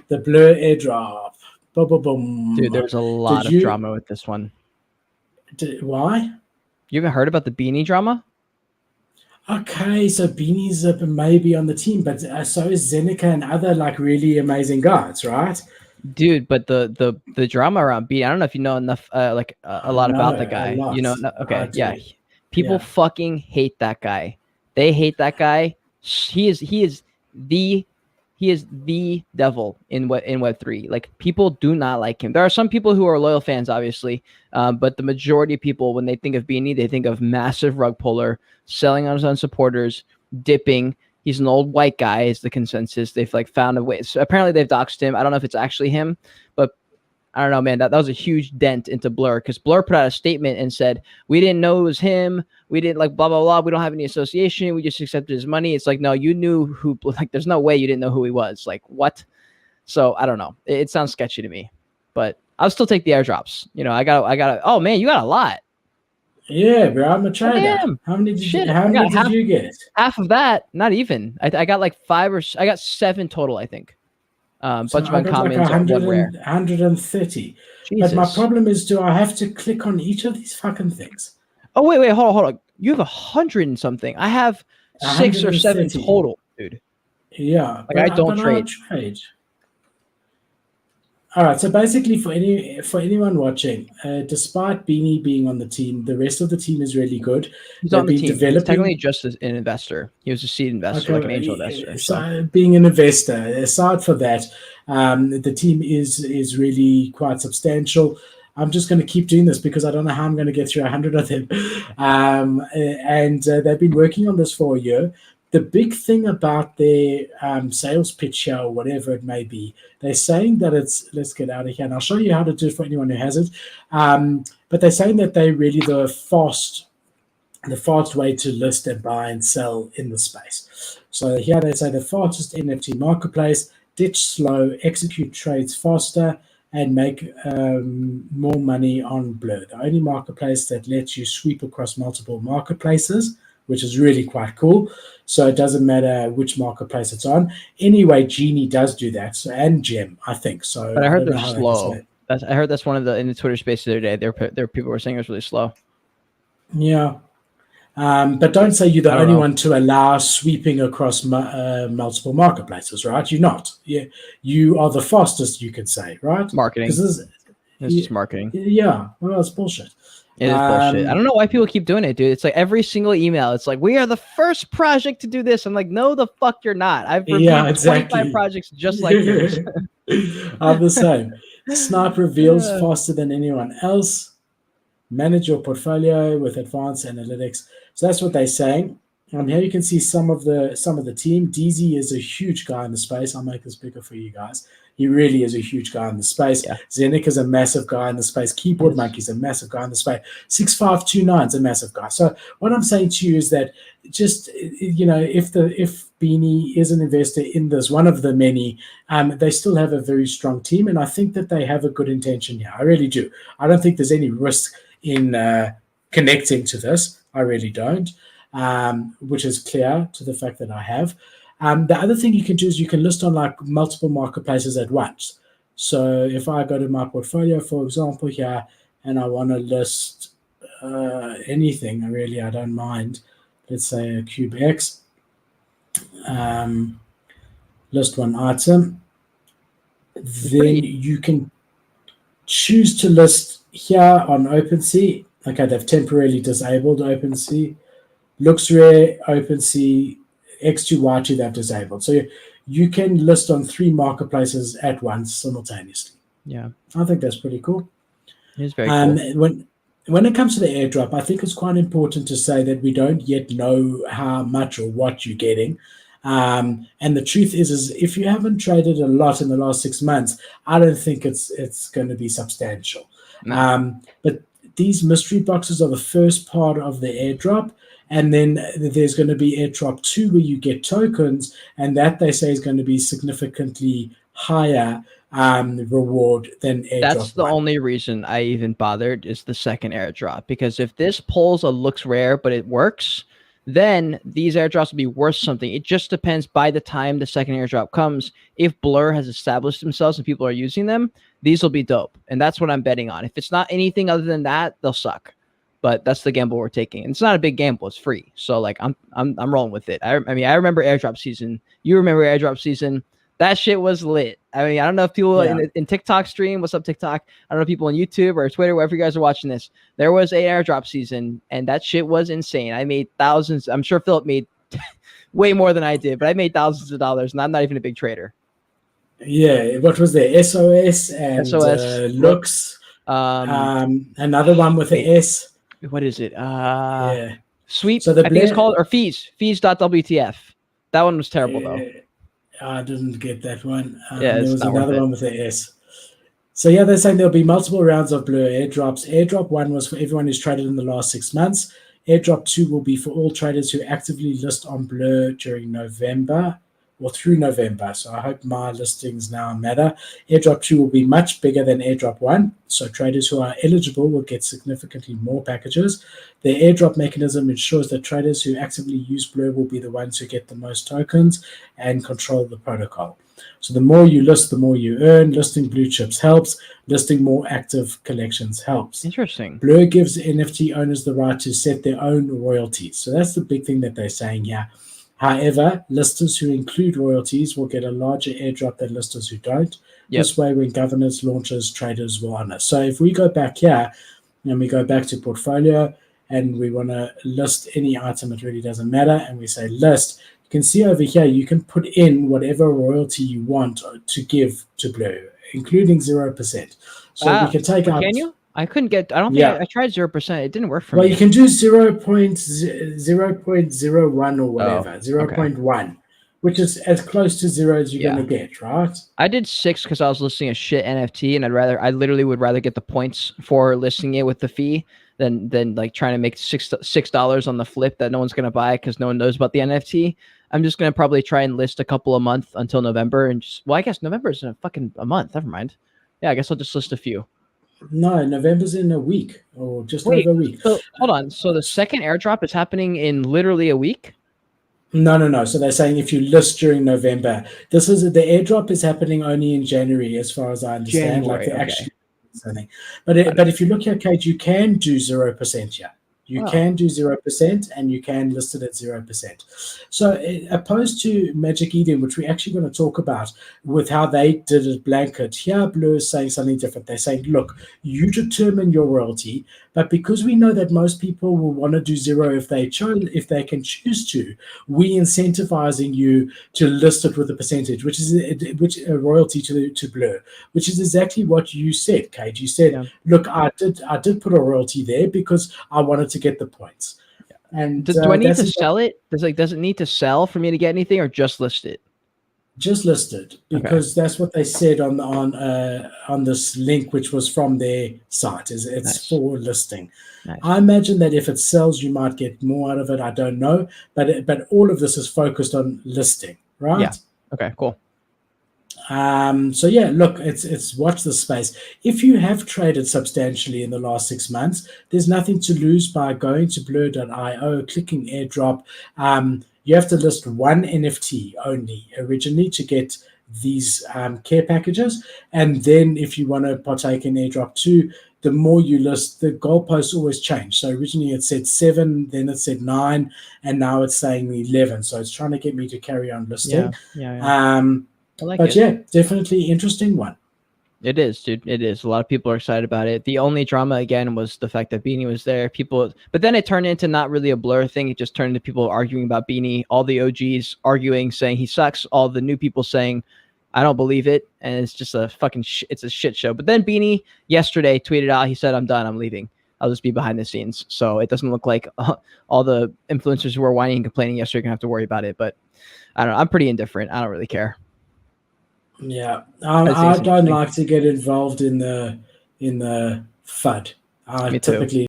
the Blur airdrop. Boom, boom, boom. Dude, there's a lot of drama with this one. Why? You haven't heard about the beanie drama? Okay, so Beanie's maybe on the team, but so is Zeneca and other like really amazing guys, right? Dude, but the drama around Beanie, I don't know if you know enough, a lot about the guy. You know, okay, yeah. People fucking hate that guy. They hate that guy. He is the devil in Web3. Like, people do not like him. There are some people who are loyal fans, obviously, but the majority of people, when they think of Beanie, they think of massive rug puller, selling on his own supporters, dipping. He's an old white guy is the consensus. They've like found a way. So apparently they've doxed him. I don't know if it's actually him, but I don't know, man. That was a huge dent into Blur, because Blur put out a statement and said, we didn't know it was him. We didn't like blah, blah, blah. We don't have any association. We just accepted his money. It's like, no, you knew who, like, there's no way you didn't know who he was. Like, what? So I don't know. It sounds sketchy to me, but I'll still take the airdrops. You know, I got, oh man, you got a lot. Yeah, bro, I'm a trader. Damn. How many did you get? Half of that, not even. I got like I got 7 total, I think. Bunch of uncommons, like 100 rare. 130. Jesus. But my problem is, do I have to click on each of these fucking things? Oh wait, hold on. You have 100 and something. I have 6 or 7 total, dude. Yeah, like I don't trade. All right, so basically for anyone watching, despite Beanie being on the team, the rest of the team is really good. He's on the team. He's technically just an investor. He was a seed investor, like an angel investor. So being an investor, aside for that, the team is really quite substantial. I'm just going to keep doing this because I don't know how I'm going to get through 100 of them. And they've been working on this for a year. The big thing about their sales pitch here, or whatever it may be, they're saying that it's, let's get out of here, and I'll show you how to do it for anyone who has it. But they're saying that they're really the fast way to list and buy and sell in the space. So here they say the fastest NFT marketplace, ditch slow, execute trades faster, and make more money on Blur. The only marketplace that lets you sweep across multiple marketplaces, which is really quite cool. So it doesn't matter which marketplace it's on. Anyway, Genie does do that, so, and Gem, I think. So, but I heard they're slow. I heard that's one of the in the Twitter space the other day. There people were saying it was really slow. Yeah, but don't say you're the only one to allow sweeping across multiple marketplaces, right? You're not. Yeah, you are the fastest, you could say, right? Marketing. It's just marketing. Yeah, well, it's bullshit. It is bullshit. I don't know why people keep doing it, dude. It's like every single email. It's like, we are the first project to do this. I'm like, no, the fuck you're not. I've reviewed 25 projects just like yours. I'm the same. Snipe reveals faster than anyone else. Manage your portfolio with advanced analytics. So that's what they're saying. Here you can see some of the team. DZ is a huge guy in the space. I'll make this bigger for you guys. He really is a huge guy in the space. Yeah. Zenek is a massive guy in the space. Keyboard Monkey is a massive guy in the space. 6529 is a massive guy. So what I'm saying to you is that just, you know, if Beanie is an investor in this, one of the many, they still have a very strong team, and I think that they have a good intention here. I really do. I don't think there's any risk in connecting to this. I really don't, which is clear to the fact that I have. The other thing you can do is you can list on like multiple marketplaces at once. So if I go to my portfolio, for example, here, and I want to list anything, really, I don't mind. Let's say a Cube X. List one item. Then you can choose to list here on OpenSea. Okay, they've temporarily disabled OpenSea. Looks rare, OpenSea, X2, Y2, they've disabled. So you can list on 3 marketplaces at once simultaneously. Yeah. I think that's pretty cool. It is very cool. When it comes to the airdrop, I think it's quite important to say that we don't yet know how much or what you're getting. And the truth is if you haven't traded a lot in the last 6 months, I don't think it's going to be substantial. No. But these mystery boxes are the first part of the airdrop. And then there's going to be airdrop 2 where you get tokens, and that they say is going to be significantly higher reward than airdrop. That's the only reason I even bothered is the second airdrop, because if this pulls a looks rare but it works, then these airdrops will be worth something. It just depends by the time the second airdrop comes. If Blur has established themselves and people are using them, these will be dope. And that's what I'm betting on. If it's not anything other than that, they'll suck. But that's the gamble we're taking. And it's not a big gamble. It's free. So like I'm rolling with it. I mean, I remember airdrop season. You remember airdrop season. That shit was lit. I mean, I don't know if people in TikTok stream, what's up TikTok? I don't know if people on YouTube or Twitter, wherever you guys are watching this. There was an airdrop season, and that shit was insane. I made thousands. I'm sure Philip made way more than I did, but I made thousands of dollars, and I'm not even a big trader. Yeah, what was there? SOS and Looks. Another one with an S. What is it? Yeah. Sweep. So I think it's called, or Fees. Fees.wtf. That one was terrible, though. I didn't get that one. There was another one with an S. So yeah, they're saying there'll be multiple rounds of Blur airdrops. Airdrop 1 was for everyone who's traded in the last 6 months. Airdrop 2 will be for all traders who actively list on Blur during November or through November. So I hope my listings now matter. Airdrop 2 will be much bigger than Airdrop 1. So traders who are eligible will get significantly more packages. The airdrop mechanism ensures that traders who actively use Blur will be the ones who get the most tokens and control the protocol. So the more you list, the more you earn. Listing blue chips helps. Listing more active collections helps. Interesting. Blur gives NFT owners the right to set their own royalties. So that's the big thing that they're saying here. However, listers who include royalties will get a larger airdrop than listers who don't. Yep. This way, when governance launches, traders will honor. So if we go back here and we go back to portfolio and we want to list any item, it really doesn't matter, and we say list, you can see over here, you can put in whatever royalty you want to give to Blur, including 0%. So we can take out... Can you? I couldn't get... I don't think I tried 0%. It didn't work for me. Well, you can do 0.01 or whatever, 0.1, which is as close to 0 as you're going to get, right? I did 6 because I was listing a shit NFT, and I literally would rather get the points for listing it with the fee than like trying to make $6 on the flip that no one's going to buy because no one knows about the NFT. I'm just going to probably try and list a couple a month until November. And I guess November is in a month. Never mind. Yeah, I guess I'll just list a few. No, November's in a week or just over a week. So hold on. So the second airdrop is happening in literally a week? No. So they're saying if you list during November, the airdrop is happening only in January, as far as I understand. Something. But if you look here, Cade, you can do 0% here. You can do 0% and you can list it at 0%. So opposed to Magic Eden, which we're actually going to talk about with how they did it blanket, here Blur is saying something different. They're saying, look, you determine your royalty, but because we know that most people will want to do 0 if they can choose to, we incentivizing you to list it with a percentage, which is a royalty to Blur, which is exactly what you said, Cade. You said, look, I did put a royalty there because I wanted to get the points. And do I need to sell it? Does it need to sell for me to get anything, or just list it? Just list it, because that's what they said on this link, which was from their site. It's for listing. Nice. I imagine that if it sells, you might get more out of it. I don't know, but all of this is focused on listing, right? Yeah. Okay. Cool. So yeah, look, it's watch this space. If you have traded substantially in the last 6 months, there's nothing to lose by going to blur.io, clicking airdrop. You have to list one NFT only originally to get these care packages. And then if you want to partake in airdrop 2, the more you list, the goalposts always change. So originally it said 7, then it said 9, and now it's saying 11. So it's trying to get me to carry on listing. Yeah. Definitely interesting one. It is, dude. It is. A lot of people are excited about it. The only drama again was the fact that Beanie was there. But then it turned into not really a Blur thing. It just turned into people arguing about Beanie. All the OGs arguing, saying he sucks. All the new people saying, I don't believe it. And it's just a fucking it's a shit show. But then Beanie yesterday tweeted out, he said, I'm done. I'm leaving. I'll just be behind the scenes. So it doesn't look like all the influencers who were whining and complaining yesterday are going to have to worry about it. But I don't know. I'm pretty indifferent. I don't really care. Yeah, I don't like to get involved in the FUD. I typically